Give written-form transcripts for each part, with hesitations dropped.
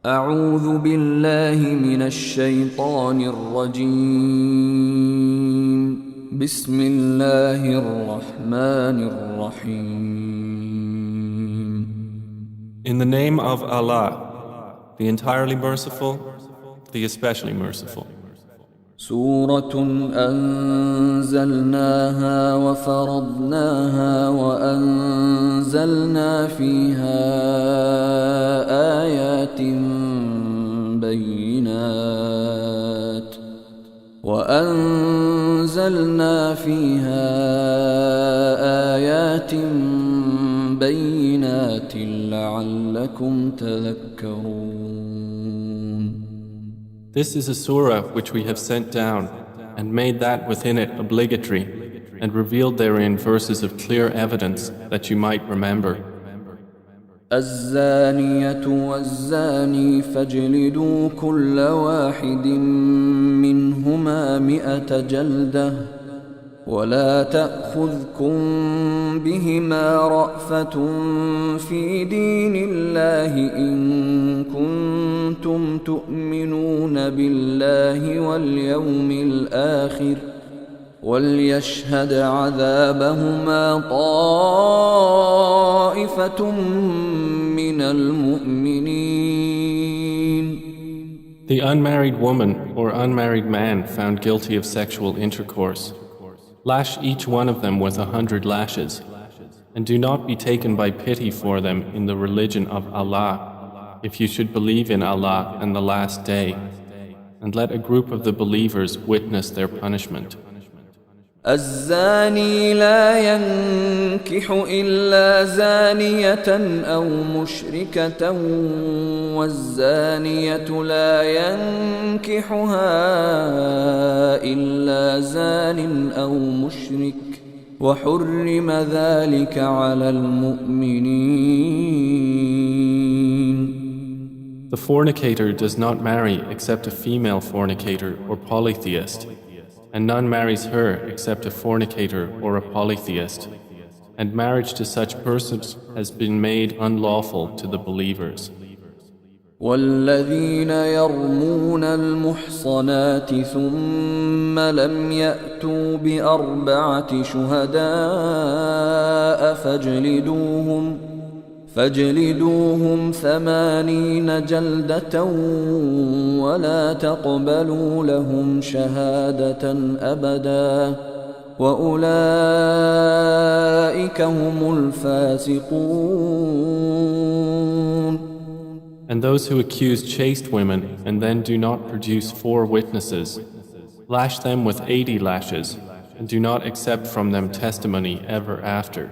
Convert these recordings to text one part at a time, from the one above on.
أعوذ بالله من الشيطان الرجيم بسم الله الرحمن الرحيم In the name of Allah, the entirely merciful, the especially merciful. سورة أنزلناها وفرضناها وأنزلنا فيها آيات بينات لعلكم تذكرون. This is a surah which we have sent down and made that within it obligatory and revealed therein verses of clear evidence that you might remember. الزانية والزاني فاجلدوا كل واحد منهما 100 جلدة ولا تأخذكم بهما رأفة في دين الله إن كنتم تؤمنون بالله واليوم الآخر وليشهد عذابهما طائفة من المؤمنين. The unmarried woman or unmarried man found guilty of sexual intercourse, lash each one of them with 100 lashes, and do not be taken by pity for them in the religion of Allah, if you should believe in Allah and the last day, and let a group of the believers witness their punishment. الزاني لا ينكح إلا زانية أو مشركة والزانية لا ينكحها إلا زان أو مشرك وحرم ذلك على المؤمنين. The fornicator does not marry except a female fornicator or polytheist, and none marries her except a fornicator or a polytheist, and marriage to such persons has been made unlawful to the believers. والذين يرمون المحصنات ثم لم يأتوا ب4 شهداء فاجلدوهم 80 جلدة ولا تقبلوا لهم شهادة أبدا وأولئك هم الفاسقون. And those who accuse chaste women and then do not produce 4 witnesses, lash them with 80 lashes and do not accept from them testimony ever after.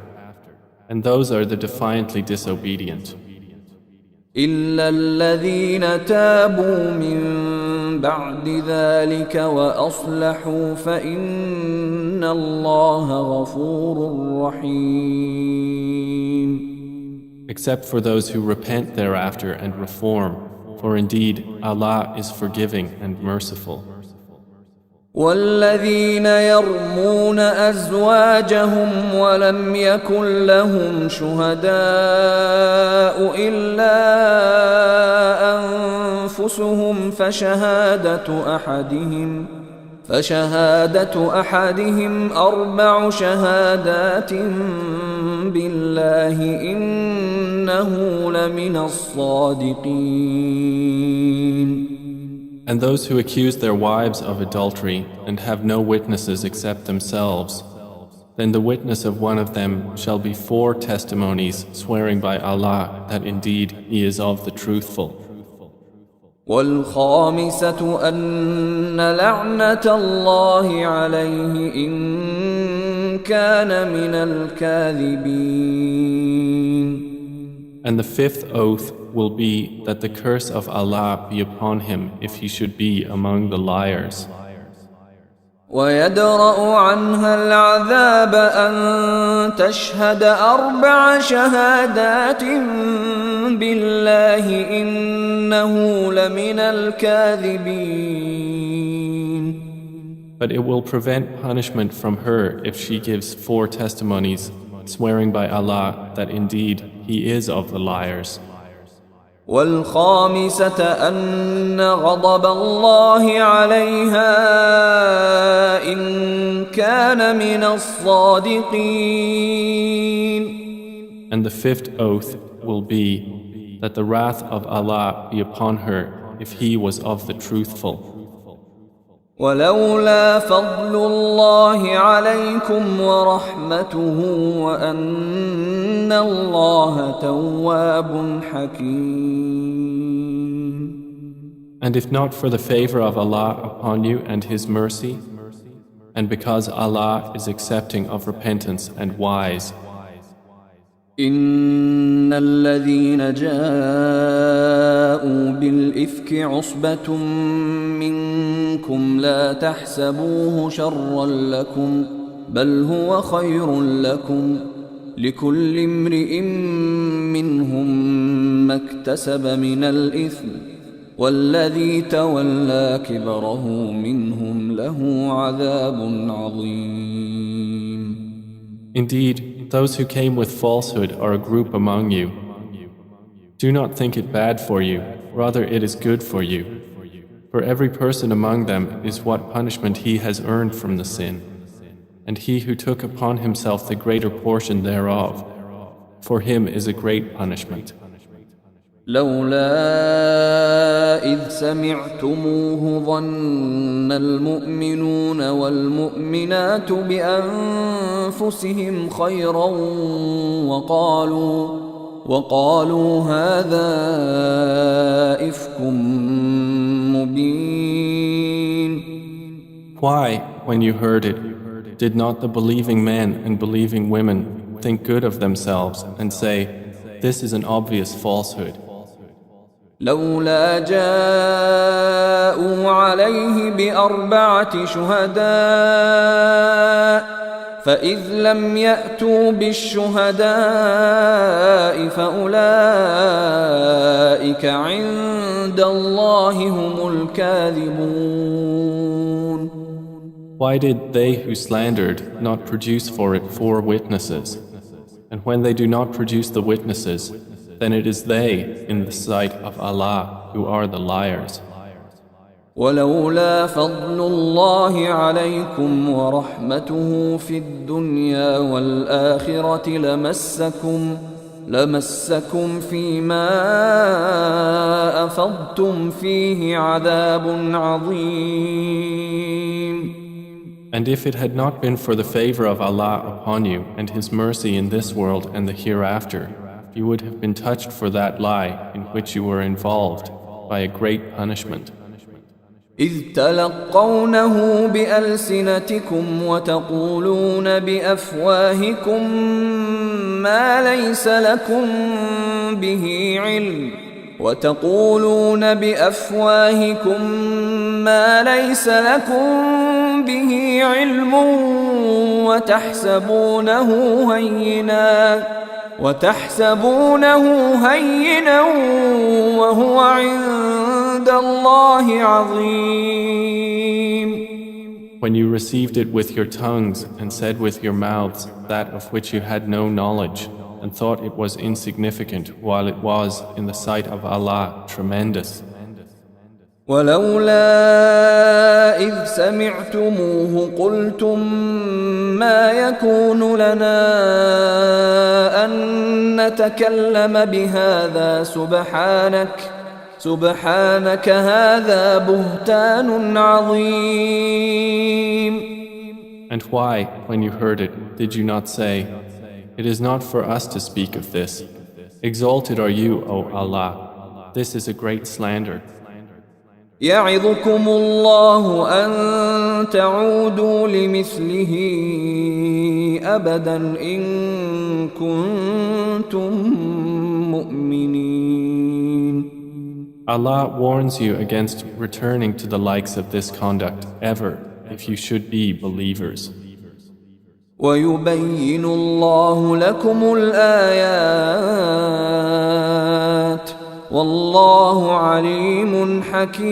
And those are the defiantly disobedient. إلا الذين تابوا من بعد ذلك وأصلحوا فإن الله غفور رحيم. Except for those who repent thereafter and reform, for indeed Allah is forgiving and merciful. والذين يرمون أزواجهم ولم يكن لهم شهداء إلا أنفسهم فشهادة أحدهم 4 شهادات بالله إنه لمن الصادقين. And those who accuse their wives of adultery and have no witnesses except themselves, then the witness of one of them shall be 4 testimonies swearing by Allah that indeed he is of the truthful. والخامسة أن لعنة الله عليه إن كان من الكاذبين. And the 5th oath will be that the curse of Allah be upon him if he should be among the liars. ويدرأ عنها العذاب أن تشهد 4 شهادات بالله إنه لمن الكاذبين. But it will prevent punishment from her if she gives 4 testimonies, swearing by Allah that indeed he is of the liars. والخامسة أن غضب الله عليها إن كان من الصادقين. And the fifth oath will be that the wrath of Allah be upon her if he was of the truthful. ولولا فضل الله عليكم ورحمته وأن الله تواب حكيم. And if not for the favor of Allah upon you and His mercy, and because Allah is accepting of repentance and wise, إن الذين جاءوا بالإفك عصبة منكم لا تحسبوه شرا لكم بل هو خير لكم لكل امرئ منهم ما اكتسب من الإثم والذي تولى كبره منهم له عذاب عظيم. Indeed, those who came with falsehood are a group among you. Do not think it bad for you, rather it is good for you. For every person among them is what punishment he has earned from the sin, and he who took upon himself the greater portion thereof, for him is a great punishment. لولا إذ سمعتموه ظن المؤمنون والمؤمنات بأنفسهم خيرا وقالوا هذا إفك مبين. Why, when you heard it, did not the believing men and believing women think good of themselves and say, this is an obvious falsehood? لولا جاءوا عليه بأربعة شهداء فإذ لم يأتوا بالشهداء فأولئك عند الله هم الكاذبون. Why did they who slandered not produce for it 4 witnesses? And when they do not produce the witnesses, then it is they in the sight of Allah who are the liars. ولولا فضل الله عليكم ورحمته في الدنيا والآخرة لمسكم فيما أفضتم فيه عذاب عظيم. And if it had not been for the favor of Allah upon you and His mercy in this world and the hereafter, you would have been touched for that lie in which you were involved by a great punishment. إذ تلقونه بألسنتكم وتقولون بأفواهكم ما ليس لكم به علم وتحسبونه هينا وهو عند الله عظيم. When you received it with your tongues and said with your mouths that of which you had no knowledge and thought it was insignificant while it was in the sight of Allah tremendous. ولولا إذ سمعتموه قلتم ما يكون لنا أن نتكلم بهذا سبحانك هذا بهتان عظيم. And why, when you heard it, did you not say, it is not for us to speak of this. Exalted are you, O Allah. This is a great slander. يعظكم الله أن تعودوا لمثله أبدا إن كنتم مؤمنين. Allah warns you against returning to the likes of this conduct ever if you should be believers. ويبين الله لكم الآيات والله عليم حكيم.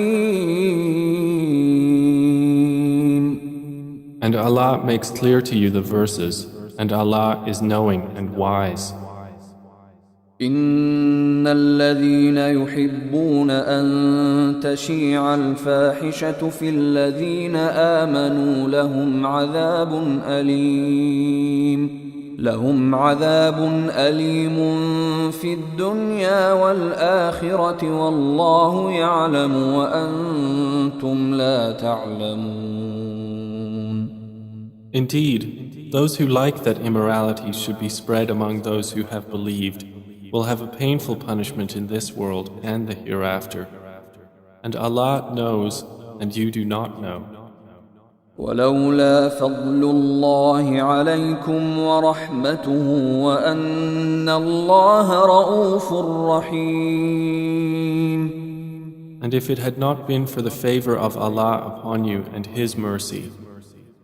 And Allah makes clear to you the verses, and Allah is knowing and wise. إن الذين يحبون أن تشيع الفاحشة في الذين آمنوا لهم عذاب أليم في الدنيا والآخرة والله يعلم وأنتم لا تعلمون. Indeed, those who like that immorality should be spread among those who have believed will have a painful punishment in this world and the hereafter. And Allah knows, and you do not know. ولولا فضل الله عليكم ورحمته وأن الله رؤوف رحيم. And if it had not been for the favor of Allah upon you and His mercy,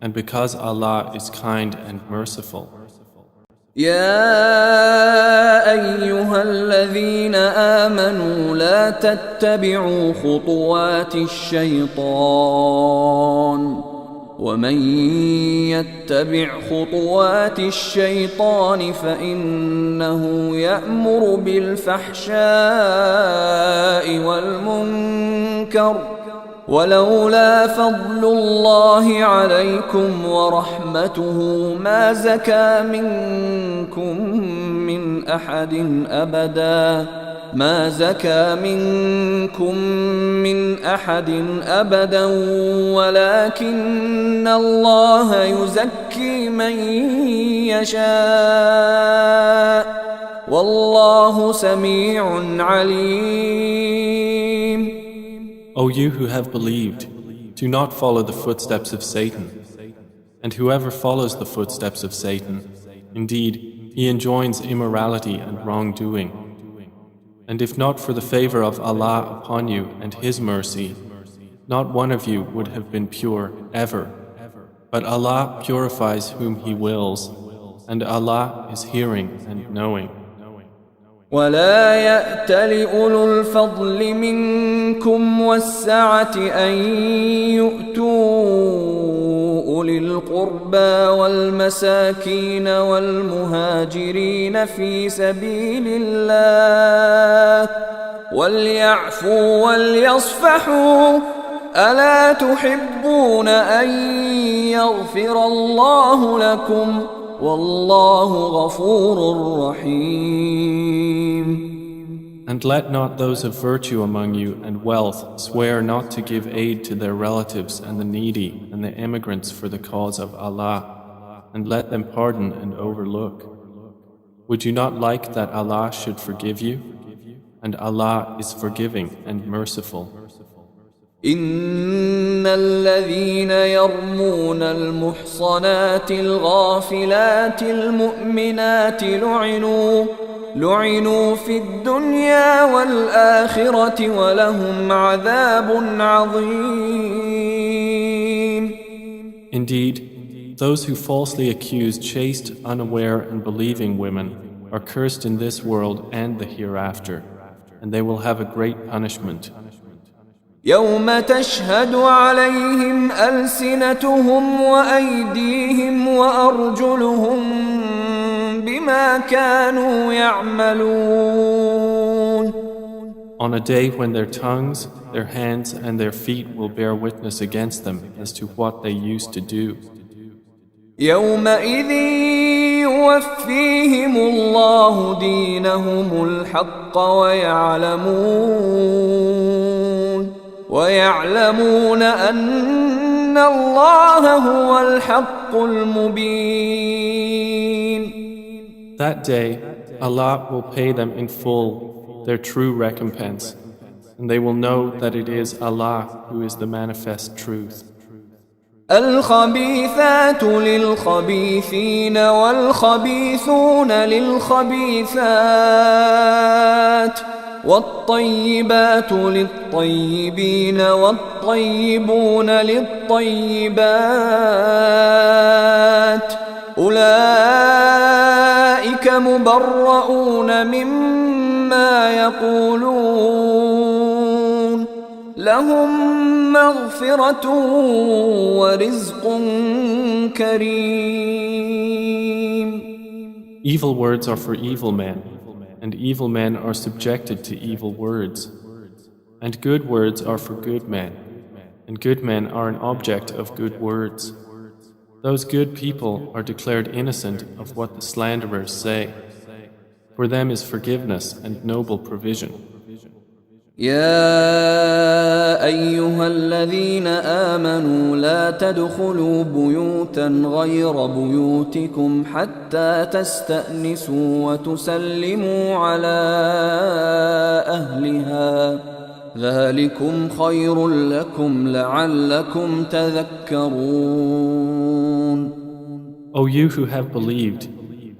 and because Allah is kind and merciful. يا أيها الذين آمنوا لا تتبعوا خطوات الشيطان ومن يتبع خطوات الشيطان فإنه يأمر بالفحشاء والمنكر ولولا فضل الله عليكم ورحمته ما زكى منكم من أحد أبدا ولكن الله يزكي من يشاء والله سميع عليم. O you who have believed, do not follow the footsteps of Satan. And whoever follows the footsteps of Satan, indeed, he enjoins immorality and wrongdoing. And if not for the favor of Allah upon you and His mercy, not one of you would have been pure ever. But Allah purifies whom He wills, and Allah is hearing and knowing. ولا يأتل أولو الفضل منكم والسعة أن يؤتوا أولي القربى والمساكين والمهاجرين في سبيل الله وليعفوا وليصفحوا ألا تحبون أن يغفر الله لكم والله غفور رحيم. And let not those of virtue among you and wealth swear not to give aid to their relatives and the needy and the immigrants for the cause of Allah, and let them pardon and overlook. Would you not like that Allah should forgive you? And Allah is forgiving and merciful. إن الذين يرمون المحصنات الغافلات المؤمنات لعنوا في الدنيا والآخرة ولهم عذاب عظيم. Indeed, those who falsely accuse chaste, unaware and believing women are cursed in this world and the hereafter, and they will have a great punishment. يوم تشهد عليهم ألسنتهم وأيديهم وأرجلهم بما كانوا يعملون. On a day when their tongues, their hands and their feet will bear witness against them as to what they used to do. يومئذ يوفيهم الله دينهم الحق ويعلمون أن الله هو الحق المبين. That day, Allah will pay them in full their true recompense, and they will know that it is Allah who is the manifest truth. الخبيثات للخبيثين والخبيثون للخبيثات والطيبات للطيبين والطيبون للطيبات أولئك مبرؤون مما يقولون لهم مغفرة ورزق كريم. Evil words are for evil men, and evil men are subjected to evil words. And good words are for good men, and good men are an object of good words. Those good people are declared innocent of what the slanderers say. For them is forgiveness and noble provision. يا أيها الذين آمنوا لا تدخلوا بيوتا غير بيوتكم حتى تستأنسوا وتسلموا على أهلها ذلكم خير لكم لعلكم تذكرون. O you who have believed,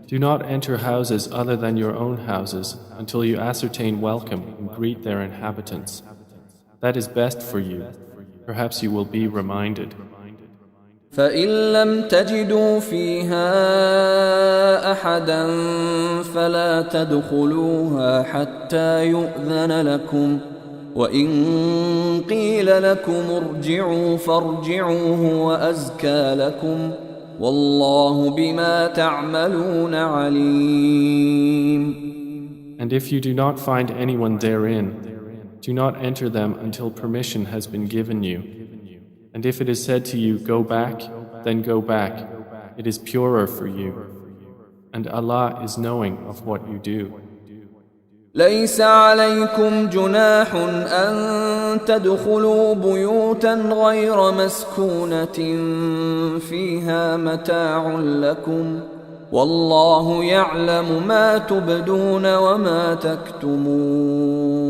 do not enter houses other than your own houses until you ascertain welcome and greet their inhabitants. That is best for you. Perhaps you will be reminded. فإن لم تجدوا فيها أحدا فلا تدخلوها حتى يؤذن لكم وإن قيل لكم ارجعوا فارجعوا هو أزكى لكم والله بما تعملون عليم. And if you do not find anyone therein, do not enter them until permission has been given you. And if it is said to you, go back, then go back. It is purer for you. And Allah is knowing of what you do. ليس عليكم جناح أن تدخلوا بيوتا غير مسكونة فيها متاع لكم والله يعلم ما تبدون وما تكتمون.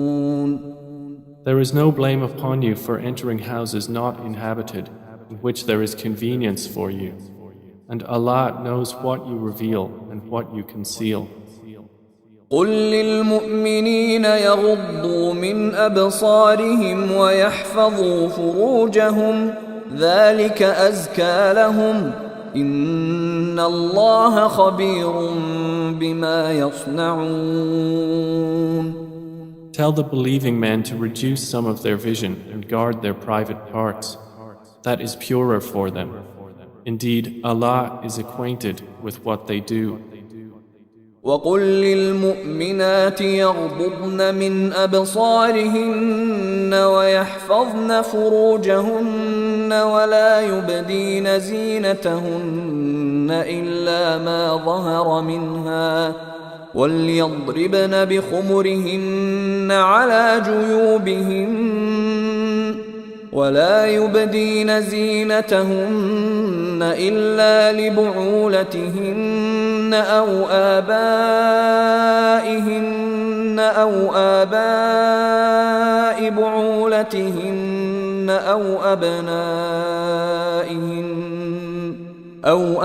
There is no blame upon you for entering houses not inhabited, in which there is convenience for you. And Allah knows what you reveal and what you conceal. قل للمؤمنين يغضوا من أبصارهم ويحفظوا فروجهم ذلك أزكى لهم إن الله خبير بما يصنعون. Tell the believing men to reduce some of their vision and guard their private parts. That is purer for them. Indeed, Allah is acquainted with what they do. وقل للمؤمنات يغضضن من أبصارهن ويحفظن فروجهن ولا يبدين زينتهن إلا ما ظهر منها وليضربن بخمرهن على جيوبهن ولا يبدين زينتهن إلا لبعولتهن أو آباء بعولتهن أو أبنائهن أو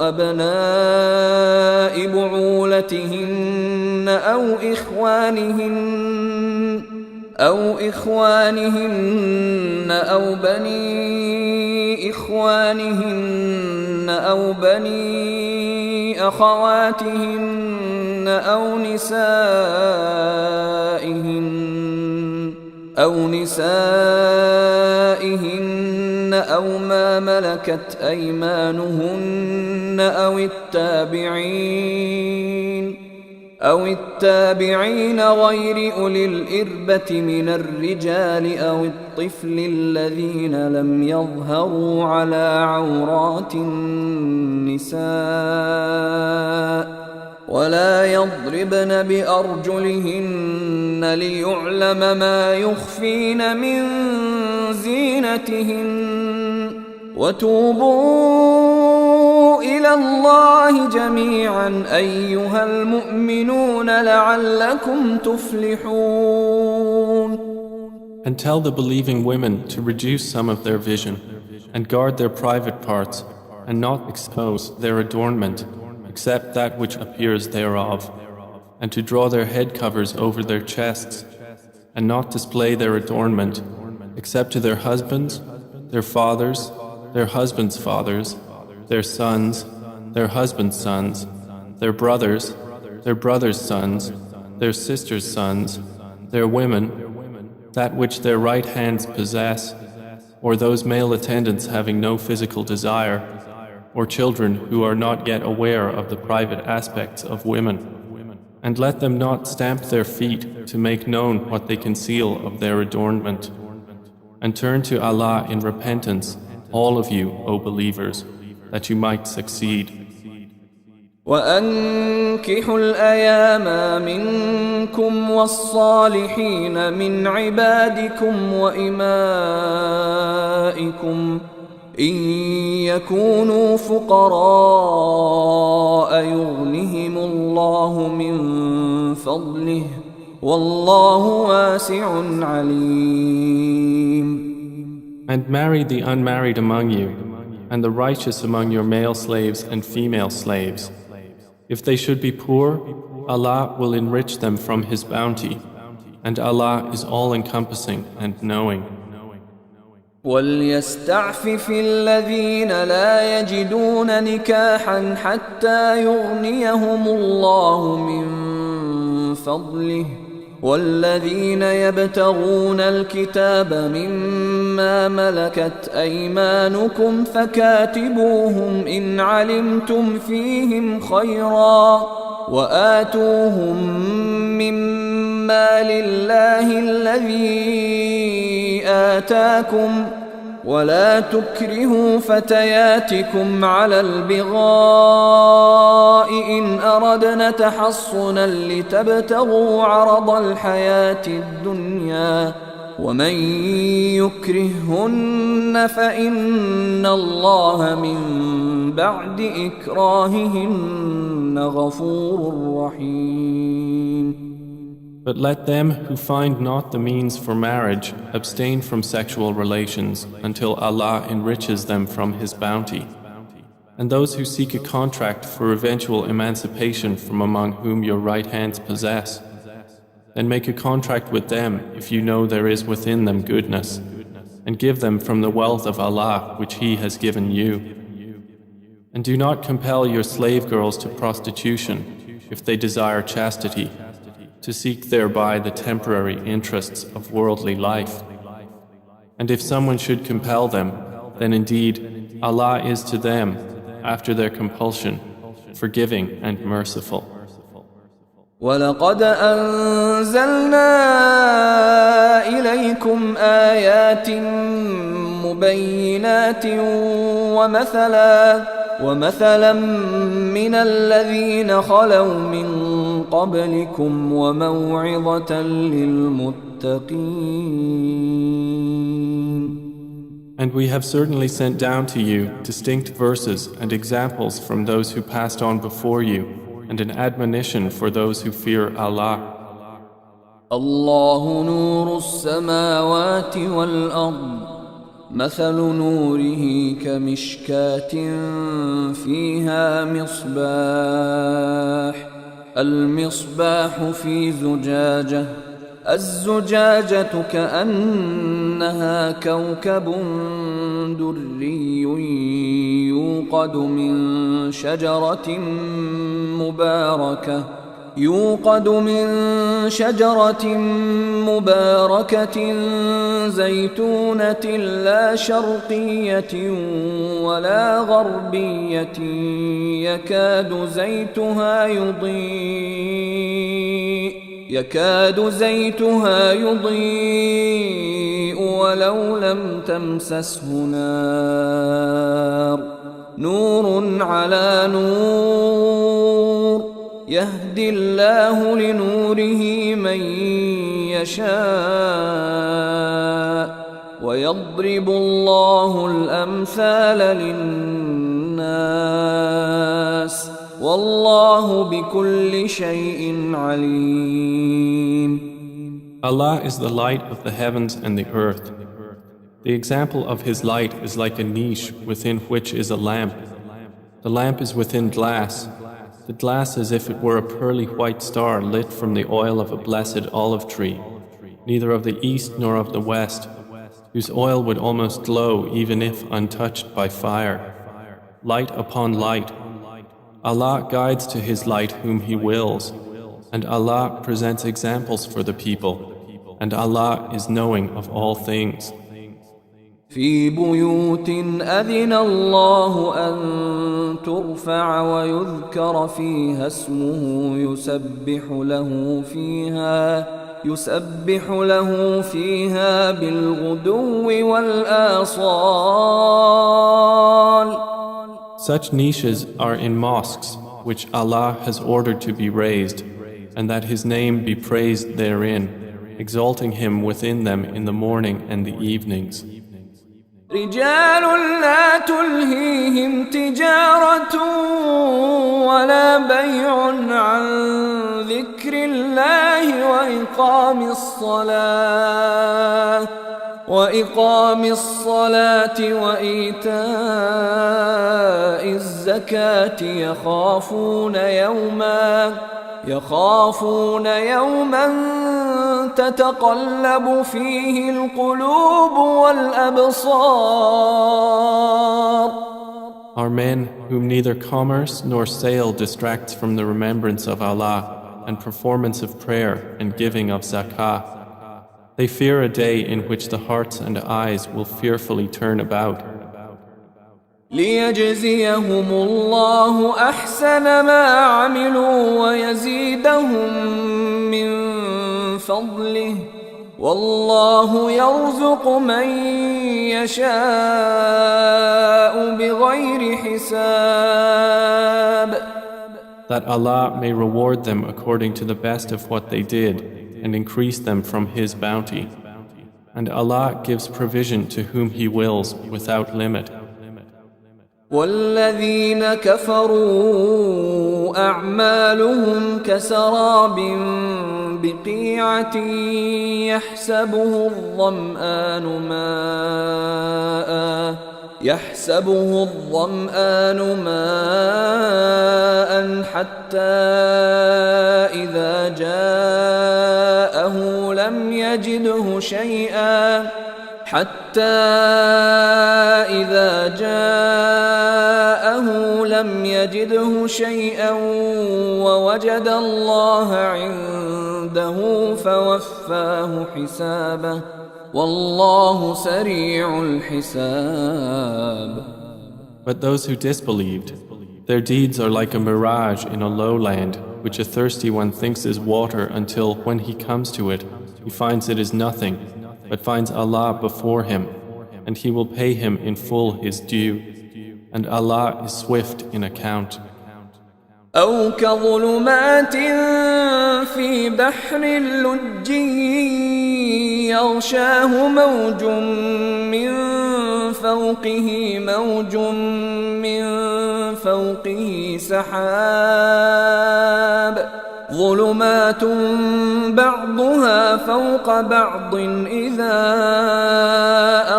أبناء بعولتهن أو إخوانهن أو بني إخوانهن أو بني أخواتهن أو نسائهن أو ما ملكت أيمانهن أو التابعين غير أولي الإربة من الرجال أو الطفل الذين لم يظهروا على عورات النساء ولا يضربن بأرجلهن ليعلم ما يخفين من زينتهن وتوبوا إلى الله جميعا أيها المؤمنون لعلكم تفلحون. And tell the believing women to reduce some of their vision and guard their private parts and not expose their adornment except that which appears thereof, and to draw their head covers over their chests and not display their adornment except to their husbands, their fathers, their husbands' fathers, their sons, their husbands' sons, their brothers' sons, their sisters' sons, their women, that which their right hands possess, or those male attendants having no physical desire, or children who are not yet aware of the private aspects of women. And let them not stamp their feet to make known what they conceal of their adornment. And turn to Allah in repentance, all of you, O believers, that you might succeed. وأنكحوا الأيام منكم والصالحين من عبادكم وإمائكم إن يكونوا فقراء يغنهم الله من فضله والله واسع عليم. And marry the unmarried among you, and the righteous among your male slaves and female slaves. If they should be poor, Allah will enrich them from His bounty, and Allah is all-encompassing and knowing. وَلْيَسْتَعْفِفِ الَّذِينَ لَا يَجِدُونَ نِكَاحًا حَتَّى يُغْنِيَهُمُ اللَّهُ مِنْ فَضْلِهِ والذين يبتغون الكتاب مما ملكت أيمانكم فكاتبوهم إن علمتم فيهم خيرا وآتوهم مما لله الذي آتاكم ولا تكرهوا فتياتكم على البغاء إن أردنا تحصنا لتبتغوا عرض الحياة الدنيا ومن يكرههن فإن الله من بعد إكراههن غفور رحيم. But let them who find not the means for marriage abstain from sexual relations until Allah enriches them from His bounty. And those who seek a contract for eventual emancipation from among whom your right hands possess, then make a contract with them if you know there is within them goodness, and give them from the wealth of Allah which He has given you. And do not compel your slave girls to prostitution if they desire chastity, to seek thereby the temporary interests of worldly life. And if someone should compel them, then indeed Allah is to them, after their compulsion, forgiving and merciful. وَلَقَدْ أَنزَلْنَا إِلَيْكُمْ آيَاتٍ مُبَيِّنَاتٍ ومثلا من الذين خلوا من قبلكم وموعظة للمتقين. And we have certainly sent down to you distinct verses and examples from those who passed on before you, and an admonition for those who fear Allah. الله نور السماوات والأرض مثل نوره كمشكاة فيها مصباح المصباح في زجاجة الزجاجة كأنها كوكب دري يوقد من شجرة مباركة زيتونة لا شرقية ولا غربية يكاد زيتها يضيء ولو لم تمسسه نار نور على نور يهدي الله لنوره من يشاء ويضرب الله الأمثال للناس والله بكل شيء عليم. Allah is the light of the heavens and the earth. The example of His light is like a niche within which is a lamp. The lamp is within glass. The glass as if it were a pearly white star lit from the oil of a blessed olive tree, neither of the east nor of the west, whose oil would almost glow even if untouched by fire. Light upon light. Allah guides to His light whom He wills, and Allah presents examples for the people, and Allah is knowing of all things. في بيوت أذن الله أن ترفع ويذكر فيها اسمه يسبح له فيها بالغدو والآصال. Such niches are in mosques which Allah has ordered to be raised, and that His name be praised therein, exalting Him within them in the morning and the evenings. رجال لا تلهيهم تجارة ولا بيع عن ذكر الله وإقام الصلاة وإيتاء الزكاة يخافون يوما تتقلب فيه القلوب والأبصار. Are men whom neither commerce nor sale distracts from the remembrance of Allah and performance of prayer and giving of zakah. They fear a day in which the hearts and eyes will fearfully turn about. ليجزيهم الله أحسن ما عملوا ويزيدهم من فضله والله يرزق من يشاء بغير حساب. That Allah may reward them according to the best of what they did and increase them from His bounty. And Allah gives provision to whom He wills without limit. والذين كفروا أعمالهم كسراب بقيعة يحسبه الظمآن ماء حتى إذا جاءه لم يجده شيئا ووجد الله عنده فوفاه حسابه والله سريع الحساب. But those who disbelieved, their deeds are like a mirage in a lowland, which a thirsty one thinks is water until, when he comes to it, he finds it is nothing, but finds Allah before him, and He will pay him in full his due, and Allah is swift in account. أو كظلمات في بحر لجي يغشاه موج من فوقه سحاب ظلمات بعضها فوق بعض إذا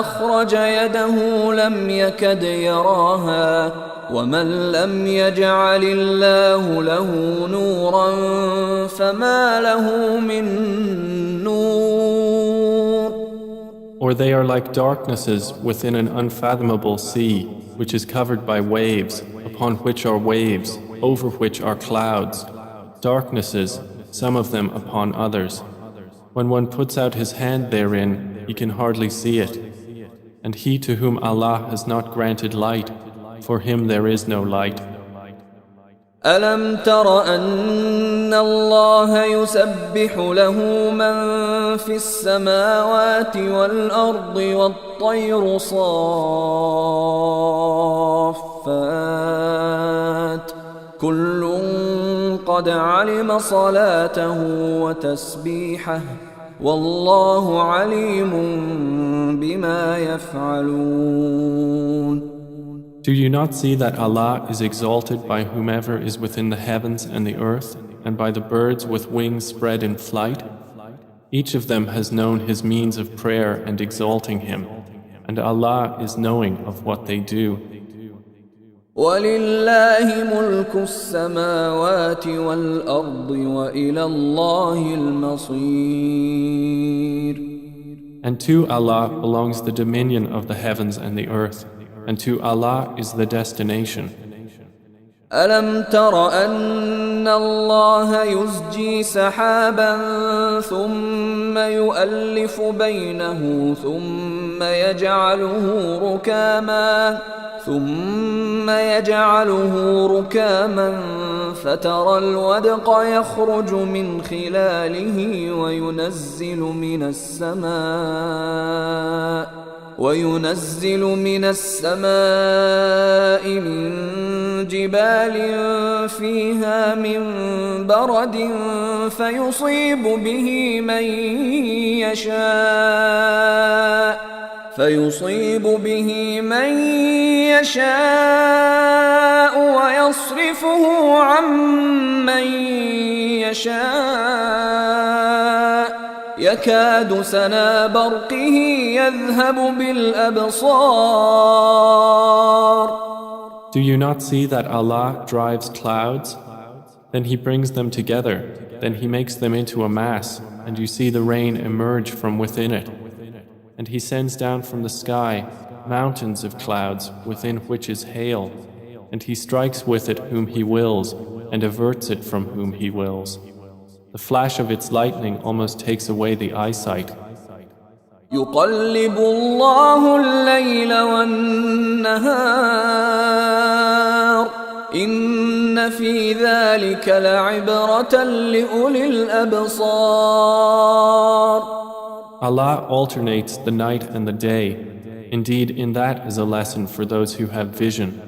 أخرج يده لم يكد يراها ومن لم يجعل الله له نورا فما له من نور. Or they are like darknesses within an unfathomable sea, which is covered by waves, upon which are waves, over which are clouds. Darknesses, some of them upon others. When one puts out his hand therein, he can hardly see it. And he to whom Allah has not granted light, for him there is no light. ألم تر أن الله يسبح له من في السماوات والأرض والطير صافات كل قد علم صلاته وتسبيحه والله عليم بما يفعلون. Do you not see that Allah is exalted by whomever is within the heavens and the earth, and by the birds with wings spread in flight? Each of them has known his means of prayer and exalting Him, and Allah is knowing of what they do. وَلِلَّهِ مُلْكُ السَّمَاوَاتِ وَالْأَرْضِ وَإِلَى اللَّهِ الْمَصِيرُ. And to Allah belongs the dominion of the heavens and the earth, and to Allah is the destination. ألم تر أن الله يزجي سحابا ثم يؤلف بينه ثم ثم يجعله ركاما فترى الودق يخرج من خلاله وينزل من السماء من جبال فيها من برد فيصيب به من يشاء ويصرفه عن من يشاء يكاد سنا برقه يذهب بالأبصار. Do you not see that Allah drives clouds? Then He brings them together, then He makes them into a mass, and you see the rain emerge from within it. And He sends down from the sky mountains of clouds within which is hail, and He strikes with it whom He wills and averts it from whom He wills. The flash of its lightning almost takes away the eyesight. يقلب الله الليل والنهار إن في ذلك لعبرة لأولي الأبصار. Allah alternates the night and the day. Indeed, in that is a lesson for those who have vision.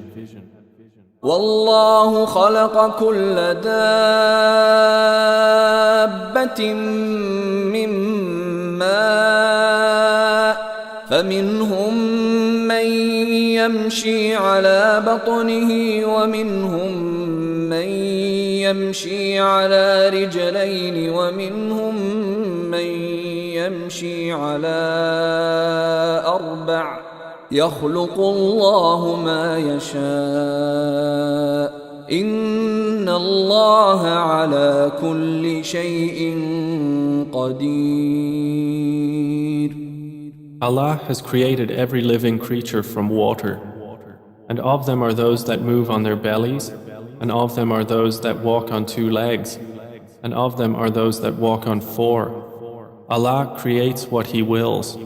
والله خلق كل دابة من ماء فمنهم من يمشي على بطنه ومنهم من يمشي على رجلين ومنهم من يمشي على أربع يخلق الله ما يشاء إن الله على كل شيء قدير. Allah has created every living creature from water, and of them are those that move on their bellies, and of them are those that walk on 2 legs, and of them are those that walk on 4. Allah creates what He wills.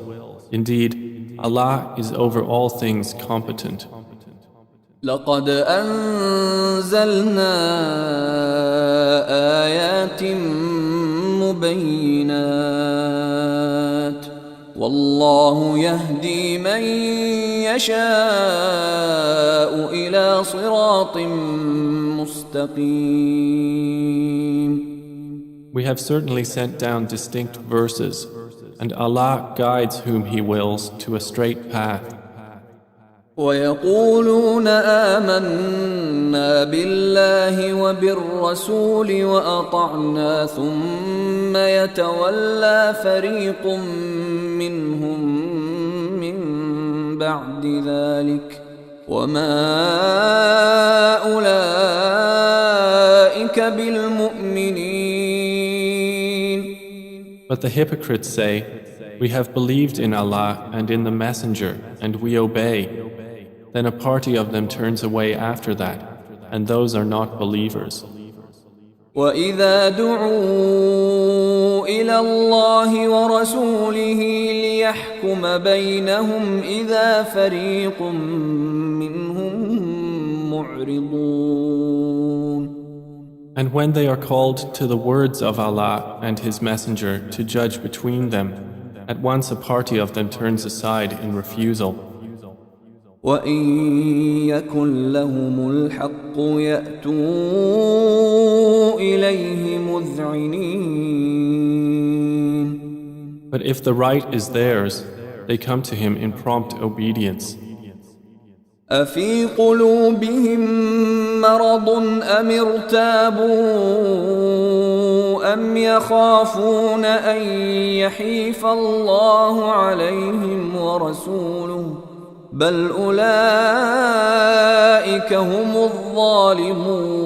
Indeed, Allah is over all things competent. لقد أنزلنا آيات مبينات والله يهدي من يشاء إلى صراط مستقيم. We have certainly sent down distinct verses, and Allah guides whom He wills to a straight path. ويقولون آمنا بالله وبالرسول وأطعنا ثم يتولى فريق منهم من بعد ذلك وما أولئك بالمؤمنين. But the hypocrites say, "We have believed in Allah and in the Messenger, and we obey." Then a party of them turns away after that, and those are not believers. وَإِذَا دُعُوا إِلَى اللَّهِ وَرَسُولِهِ لِيَحْكُمَ بَيْنَهُمْ إِذَا فَرِيقٌ مِّنْهُمْ مُعْرِضُونَ. And when they are called to the words of Allah and His Messenger to judge between them, at once a party of them turns aside in refusal. وَإِن يَكُن لَّهُمُ الْحَقُّ يَأْتُوا إِلَيْهِ مُذْعِنِينَ. But if the right is theirs, they come to Him in prompt obedience. أَفِي قُلُوبِهِم مَّرَضٌ أَمِ ارْتَابُوا أَمْ يَخَافُونَ أَن يَحِيفَ اللَّهُ عَلَيْهِمْ وَرَسُولُهُ بل أولئك هم الظالمون.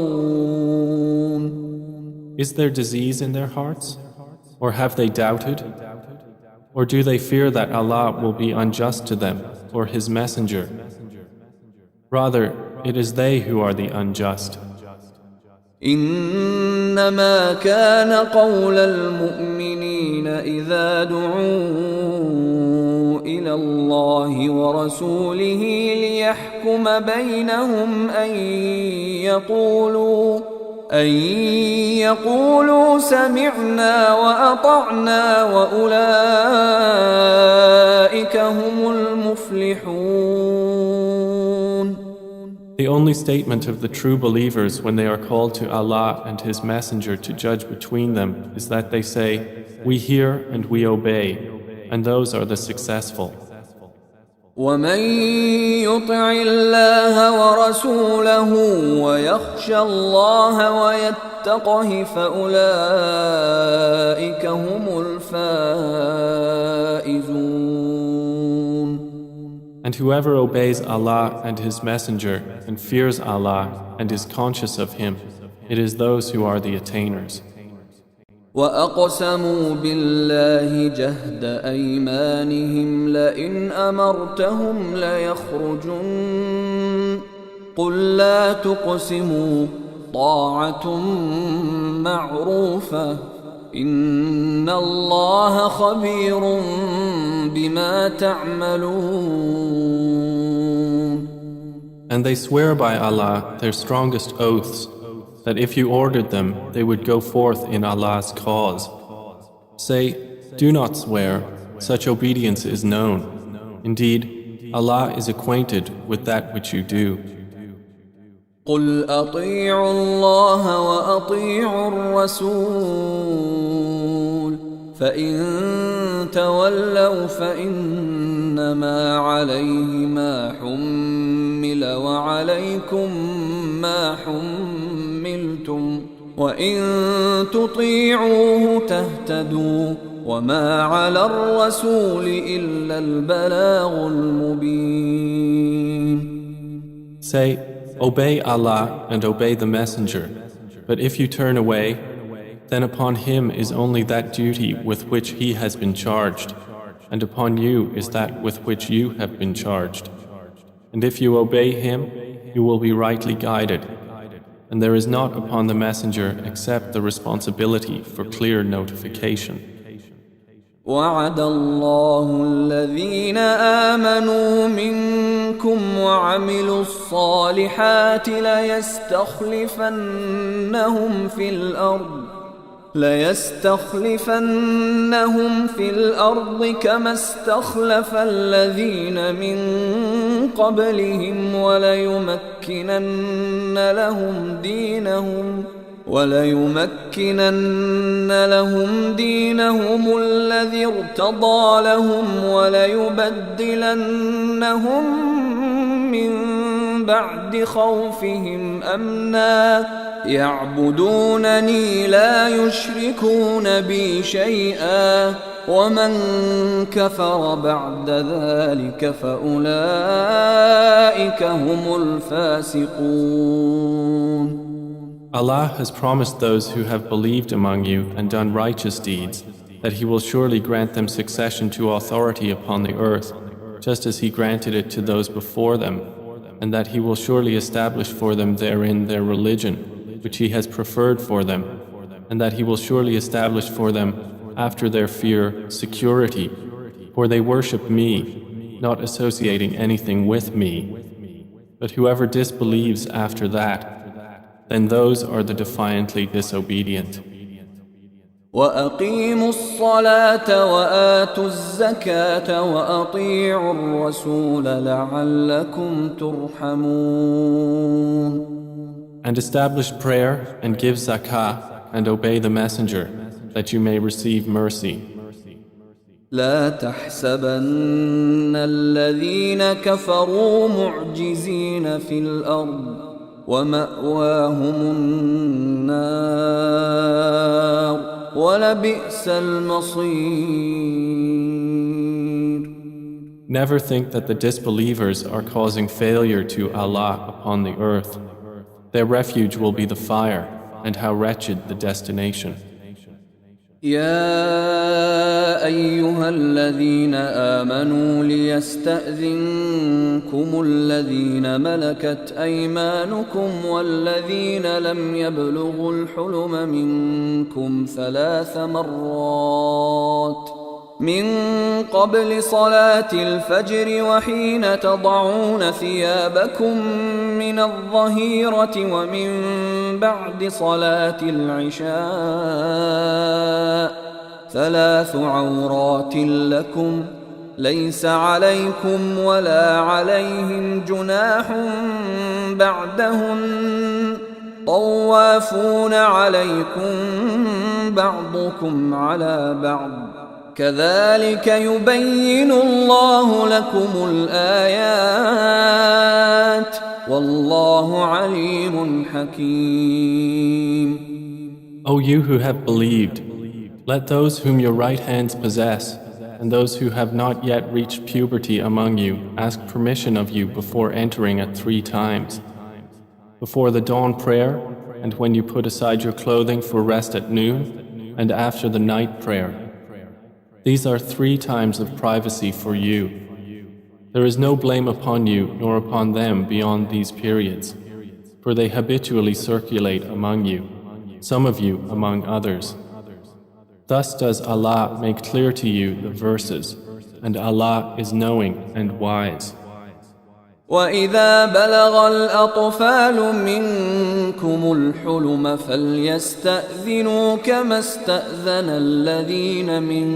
Is there disease in their hearts? Or have they doubted? Or do they fear that Allah will be unjust to them or His Messenger? Rather, it is they who are the unjust. إنما كان قول المؤمنين إذا دعوا إلى الله ورسوله ليحكم بينهم أن يقولوا سمعنا وأطعنا وأولئك هم المفلحون. The only statement of the true believers when they are called to Allah and His Messenger to judge between them is that they say, "We hear and we obey," and those are the successful. ومن يطع الله ورسوله ويخشى الله ويتقه فأولئك هم الفائزون. And whoever obeys Allah and His Messenger and fears Allah and is conscious of Him, it is those who are the attainers. وأقسموا بالله جهد أيمانهم لئن أمرتهم ليخرجن قل لا تقسموا طاعة معروفة إن الله خبير بما تعملون. And they swear by Allah their strongest oaths that if you ordered them, they would go forth in Allah's cause. Say, do not swear, such obedience is known. Indeed, Allah is acquainted with that which you do. قل أطيعوا الله وأطيعوا الرسول فإن تولوا فإنما عليه ما حمل وعليكم ما حملتم وإن تطيعوه تهتدوا وما على الرسول إلا البلاغ المبين. Say, obey Allah and obey the Messenger, but if you turn away, then upon him is only that duty with which he has been charged, and upon you is that with which you have been charged. And if you obey him, you will be rightly guided. And there is not upon the Messenger except the responsibility for clear notification. وعد الله الذين آمنوا منكم وعملوا الصالحات ليستخلفنهم في الأرض كما استخلف الذين من قبلهم وليمكنن لهم دينهم الذي ارتضى لهم وليبدلنهم من بعد خوفهم أمنا يعبدونني لا يشركون بي شيئا ومن كفر بعد ذلك فأولئك هم الفاسقون. Allah has promised those who have believed among you and done righteous deeds that He will surely grant them succession to authority upon the earth, just as He granted it to those before them, and that He will surely establish for them therein their religion, which He has preferred for them, and that He will surely establish for them after their fear security, for they worship Me, not associating anything with Me. But whoever disbelieves after that, then those are the defiantly disobedient. وأقيموا الصلاة وآتوا الزكاة وأطيعوا الرسول لعلكم ترحمون. And establish prayer and give zakah and obey the Messenger that you may receive mercy. لا تحسبن الذين كفروا معجزين في الأرض ومأواهم النار ولبئس المصير. Never think that the disbelievers are causing failure to Allah upon the earth. Their refuge will be the fire, and how wretched the destination. يا أيها الذين آمنوا ليستأذنكم الذين ملكت أيمانكم والذين لم يبلغوا الحلم منكم 3 مرات من قبل صلاة الفجر وحين تضعون ثيابكم من الظهيرة ومن بعد صلاة العشاء 3 عورات لكم ليس عليكم ولا عليهم جناح بعدهن طوافون عليكم بعضكم على بعض كذلك يبين الله لكم الآيات والله عليم حكيم. O you who have believed, let those whom your right hands possess and those who have not yet reached puberty among you ask permission of you before entering at 3 times. Before the dawn prayer, and when you put aside your clothing for rest at noon, and after the night prayer. These are 3 times of privacy for you. There is no blame upon you nor upon them beyond these periods, for they habitually circulate among you, some of you among others. Thus does Allah make clear to you the verses, and Allah is knowing and wise. وَإِذَا بَلَغَ الْأَطْفَالُ مِنكُمُ الْحُلُمَ فَلْيَسْتَأْذِنُوا كَمَا اسْتَأْذَنَ الَّذِينَ مِن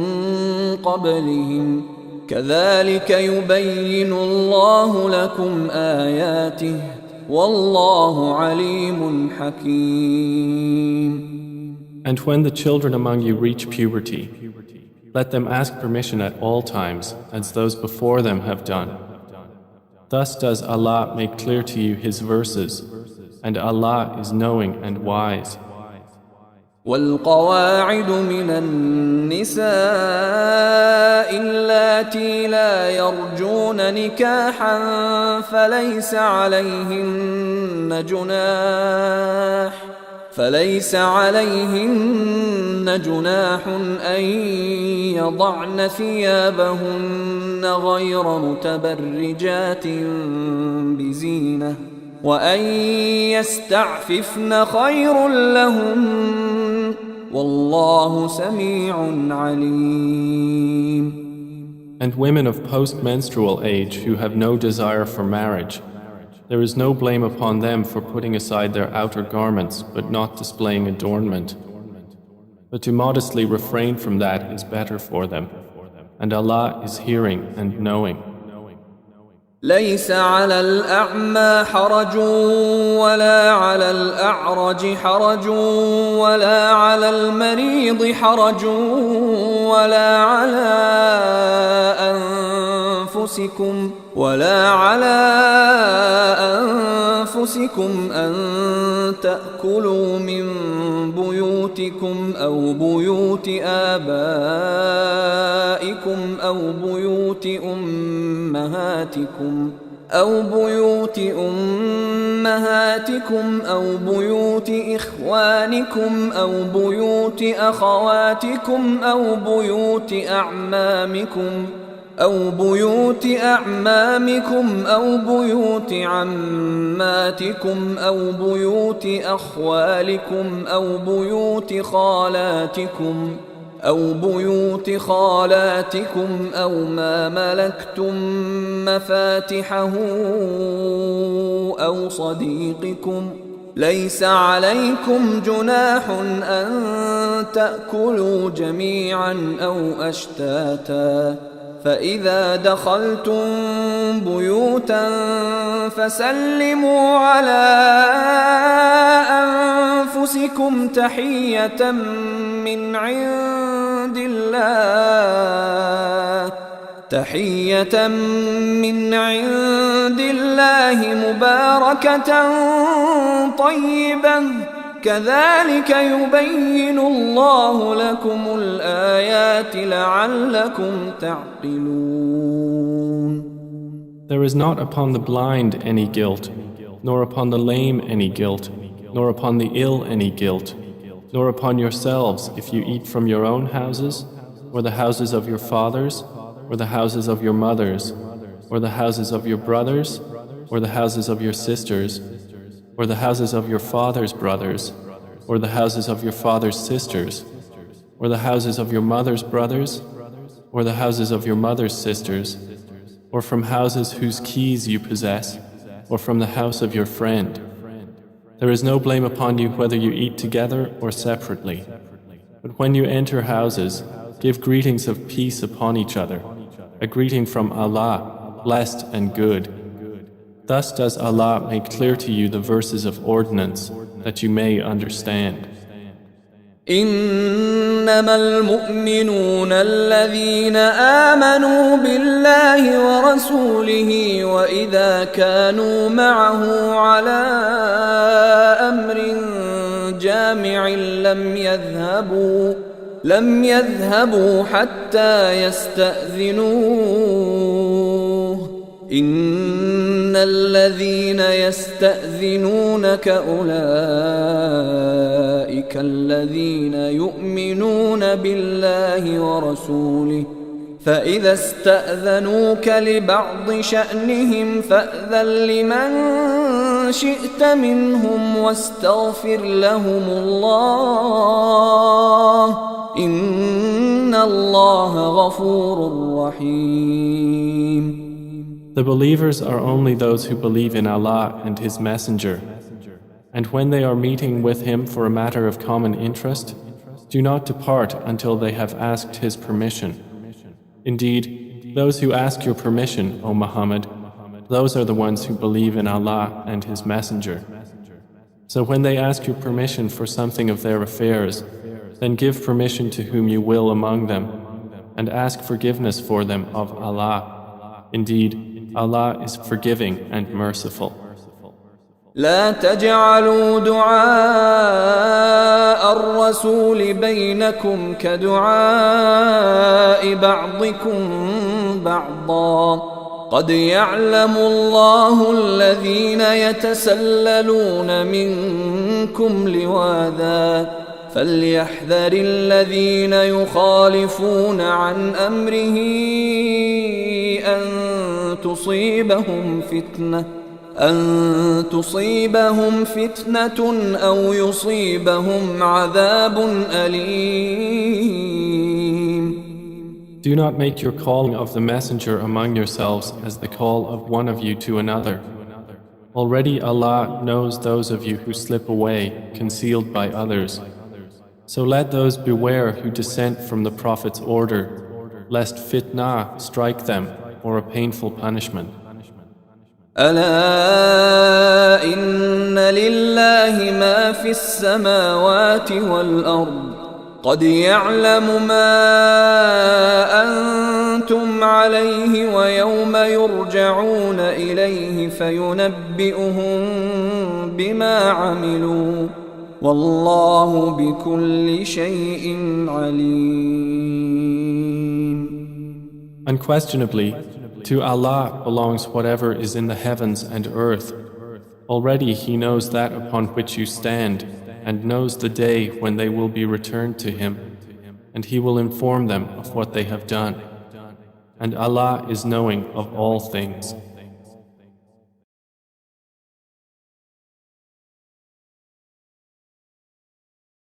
قَبْلِهِمْ كَذَلِكَ يُبَيِّنُ اللَّهُ لَكُمْ آيَاتِهِ وَاللَّهُ عَلِيمٌ حَكِيمٌ. And when the children among you reach puberty, let them ask permission at all times, as those before them have done. Thus does Allah make clear to you His verses, and Allah is knowing and wise. والقواعد من النساء اللاتي لا يرجون نكاحا فليس عليهن جناح أن يضعن ثيابهن غير متبرجات بزينة وأن يستعففن خير لهن والله سميع عليم. And women of post-menstrual age who have no desire for marriage, there is no blame upon them for putting aside their outer garments but not displaying adornment. But to modestly refrain from that is better for them, and Allah is hearing and knowing. ليس على الأعمى حرج ولا على الأعرج حرج ولا على المريض حرج ولا على أنفسكم أن تأكلوا من بيوتكم أو بيوت آبائكم أو بيوت أمهاتكم أو بيوت إخوانكم أو بيوت أخواتكم أو بيوت أعمامكم أو بيوت عماتكم أو بيوت أخوالكم أو بيوت خالاتكم أو ما ملكتم مفاتحه أو صديقكم ليس عليكم جناح أن تأكلوا جميعا أو أشتاتا فإذا دخلتم بيوتا فسلموا على أنفسكم تحية من عند الله مباركة طيبة كذلك يبين الله لكم الآيات لعلكم تعقلون. There is not upon the blind any guilt, nor upon the lame any guilt, nor upon the ill any guilt, nor upon yourselves if you eat from your own houses, or the houses of your fathers, or the houses of your mothers, or the houses of your brothers, or the houses of your sisters, or the houses of your father's brothers, or the houses of your father's sisters, or the houses of your mother's brothers, or the houses of your mother's sisters, or from houses whose keys you possess, or from the house of your friend. There is no blame upon you whether you eat together or separately. But when you enter houses, give greetings of peace upon each other, a greeting from Allah, blessed and good. Thus does Allah make clear to you the verses of ordinance, that you may understand. إنما المؤمنون الذين آمنوا بالله ورسوله وإذا كانوا معه على أمر جامع لم يذهبوا حتى يستأذنوه إن الذين يستأذنونك أولئك الذين يؤمنون بالله ورسوله فإذا استأذنوك لبعض شأنهم فأذن لمن شئت منهم واستغفر لهم الله إن الله غفور رحيم. The believers are only those who believe in Allah and His Messenger. And when they are meeting with Him for a matter of common interest, do not depart until they have asked His permission. Indeed, those who ask your permission, O Muhammad, those are the ones who believe in Allah and His Messenger. So when they ask your permission for something of their affairs, then give permission to whom you will among them, and ask forgiveness for them of Allah. Indeed, Allah is forgiving and merciful. لا تجعلوا دعاء الرسول بينكم كدعاء بعضكم بعضا قد يعلم الله الذين يتسللون منكم لواذا فليحذر الذين يخالفون عن أمره أن تصيبهم فتنة أو يصيبهم عذاب أليم. Do not make your calling of the messenger among yourselves as the call of one of you to another. Already Allah knows those of you who slip away, concealed by others. So let those beware who dissent from the Prophet's order, lest fitna strike them or a painful punishment. ألا إن لله ما في السماوات والأرض قد يعلم ما أنتم عليه ويوم يرجعون إليه فينبئهم بما عملوا والله بكل شيء عليم. Unquestionably, to Allah belongs whatever is in the heavens and earth. Already He knows that upon which you stand, and knows the day when they will be returned to Him, and He will inform them of what they have done. And Allah is knowing of all things.